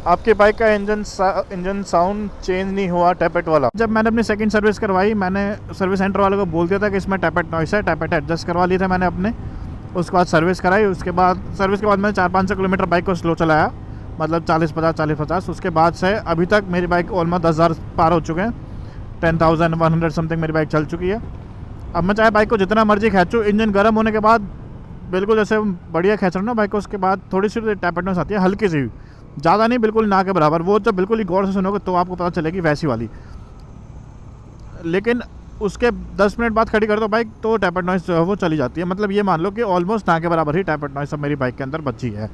आपकी बाइक का engine sound change नहीं हुआ टैपेट वाला। जब मैंने अपनी सेकंड सर्विस करवाई, मैंने सर्विस सेंटर वाले को बोल दिया था कि इसमें टैपेट नॉइस है, टैपेट एडजस्ट करवा लिए थे मैंने अपने। उसके बाद सर्विस कराई, उसके बाद सर्विस के बाद मैंने 400-500 किलोमीटर बाइक को स्लो चलाया, मतलब 40-50। उसके बाद से अभी तक मेरी बाइक ऑलमोस्ट 10,000 पार हो चुके हैं, 10,100 समथिंग मेरी बाइक चल चुकी है। अब मैं चाहे बाइक को जितना मर्जी खींचूँ, इंजन गर्म होने के बाद बिल्कुल जैसे बढ़िया खींच रहा हूँ ना बाइक को, उसके बाद थोड़ी सी टैपेट नॉइस आती है, हल्की सी, ज़्यादा नहीं, बिल्कुल ना के बराबर। वो जब बिल्कुल ही गौर से सुनोगे तो आपको पता चलेगी वैसी वाली। लेकिन उसके 10 मिनट बाद खड़ी कर दो बाइक तो टैपेट नॉइस जो है वो चली जाती है। मतलब ये मान लो कि ऑलमोस्ट ना के बराबर ही टैपेट नॉइस अब मेरी बाइक के अंदर बची है।